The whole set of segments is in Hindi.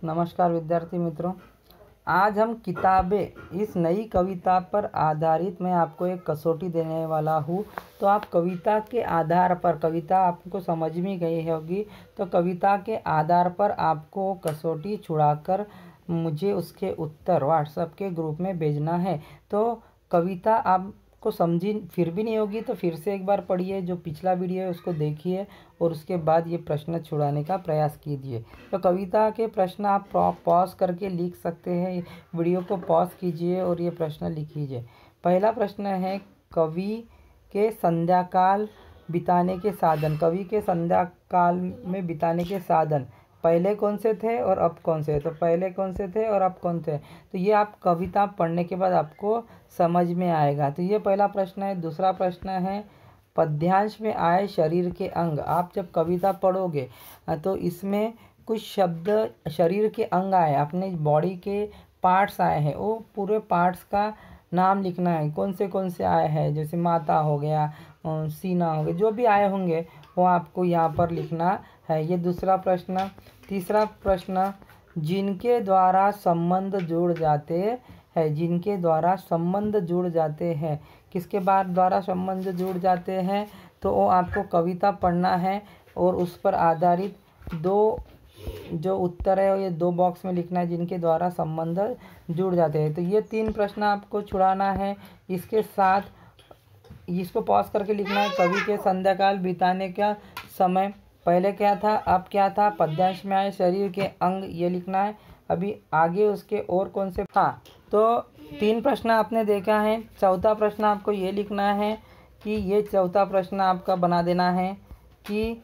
नमस्कार विद्यार्थी मित्रों, आज हम किताबें इस नई कविता पर आधारित मैं आपको एक कसौटी देने वाला हूँ। तो आप कविता के आधार पर, कविता आपको समझ में गई होगी, तो कविता के आधार पर आपको कसौटी छुड़ाकर मुझे उसके उत्तर व्हाट्सएप के ग्रुप में भेजना है। तो कविता आपको समझी फिर भी नहीं होगी तो फिर से एक बार पढ़िए, जो पिछला वीडियो है उसको देखिए और उसके बाद ये प्रश्न छुड़ाने का प्रयास कीजिए। तो कविता के प्रश्न आप पॉज करके लिख सकते हैं, वीडियो को पॉज कीजिए और ये प्रश्न लिखिए। पहला प्रश्न है, कवि के संध्याकाल बिताने के साधन। कवि के संध्याकाल में बिताने के साधन पहले कौन से थे और अब कौन से? तो पहले कौन से थे और अब कौन थे? तो ये आप कविता पढ़ने के बाद आपको समझ में आएगा। तो ये पहला प्रश्न है। दूसरा प्रश्न है, पद्यांश में आए शरीर के अंग। आप जब कविता पढ़ोगे तो इसमें कुछ शब्द शरीर के अंग आए, अपने बॉडी के पार्ट्स आए हैं, वो पूरे पार्ट्स का नाम लिखना है। कौन से आए हैं, जैसे माथा हो गया, सीना हो गया, जो भी आए होंगे वो आपको यहाँ पर लिखना है। ये दूसरा प्रश्न। तीसरा प्रश्न, जिनके द्वारा संबंध जुड़ जाते हैं। जिनके द्वारा संबंध जुड़ जाते हैं, किसके द्वारा संबंध जुड़ जाते हैं? तो वो आपको कविता पढ़ना है और उस पर आधारित दो जो उत्तर है ये दो बॉक्स में लिखना है, जिनके द्वारा संबंध जुड़ जाते हैं। तो ये 3 प्रश्न आपको छुड़ाना है। इसके साथ इसको पॉज करके लिखना है, कवि के संध्याकाल बिताने का समय पहले क्या था, अब क्या था, पद्यांश में आए शरीर के अंग, ये लिखना है। अभी आगे उसके और कौन से, हाँ, तो 3 प्रश्न आपने देखा है। चौथा प्रश्न आपको ये लिखना है कि ये चौथा प्रश्न आपका बना देना है कि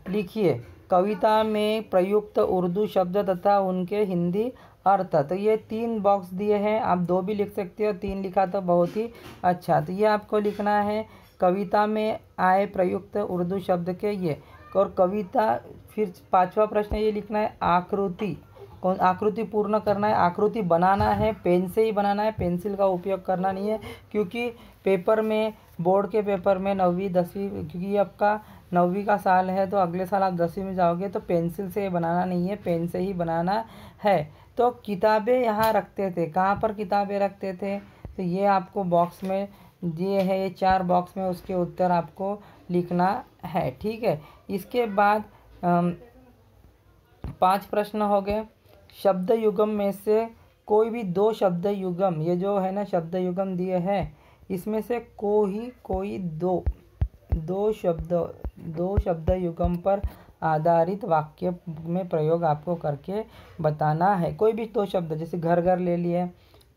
लिखिए कविता में प्रयुक्त उर्दू शब्द तथा उनके हिंदी अर्थ। तो ये 3 बॉक्स दिए हैं, आप 2 भी लिख सकते हो, 3 लिखा तो बहुत ही अच्छा। तो ये आपको लिखना है, कविता में आए प्रयुक्त उर्दू शब्द के ये। और कविता, फिर 5वां प्रश्न ये लिखना है, आकृति। कौन आकृति पूर्ण करना है, आकृति बनाना है, पेन से ही बनाना है, पेंसिल का उपयोग करना नहीं है, क्योंकि पेपर में, बोर्ड के पेपर में 9वीं 10वीं, क्योंकि आपका 9वीं का साल है तो अगले साल आप 10वीं में जाओगे तो पेंसिल से बनाना नहीं है, पेन से ही बनाना है। तो किताबें यहाँ रखते थे, कहाँ पर किताबें रखते थे? तो ये आपको बॉक्स में दिए है, ये 4 बॉक्स में उसके उत्तर आपको लिखना है, ठीक है। इसके बाद 5 प्रश्न हो गए। शब्द युगम में से कोई भी 2 शब्द युगम, ये जो है ना शब्द युगम दिए हैं, इसमें से कोई दो शब्द युगम पर आधारित वाक्य में प्रयोग आपको करके बताना है। कोई भी 2 शब्द, जैसे घर घर ले लिए,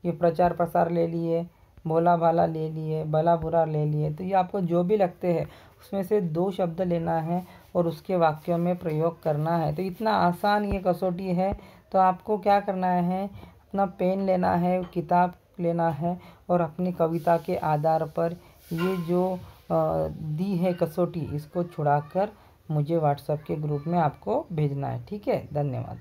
ये प्रचार प्रसार ले लिए, भोला भाला ले लिए, भला बुरा ले लिए। तो ये आपको जो भी लगते हैं उसमें से 2 शब्द लेना है और उसके वाक्यों में प्रयोग करना है। तो इतना आसान ये कसौटी है। तो आपको क्या करना है, अपना पेन लेना है, किताब लेना है और अपनी कविता के आधार पर ये जो दी है कसौटी, इसको छुड़ाकर मुझे व्हाट्सएप के ग्रुप में आपको भेजना है, ठीक है। धन्यवाद।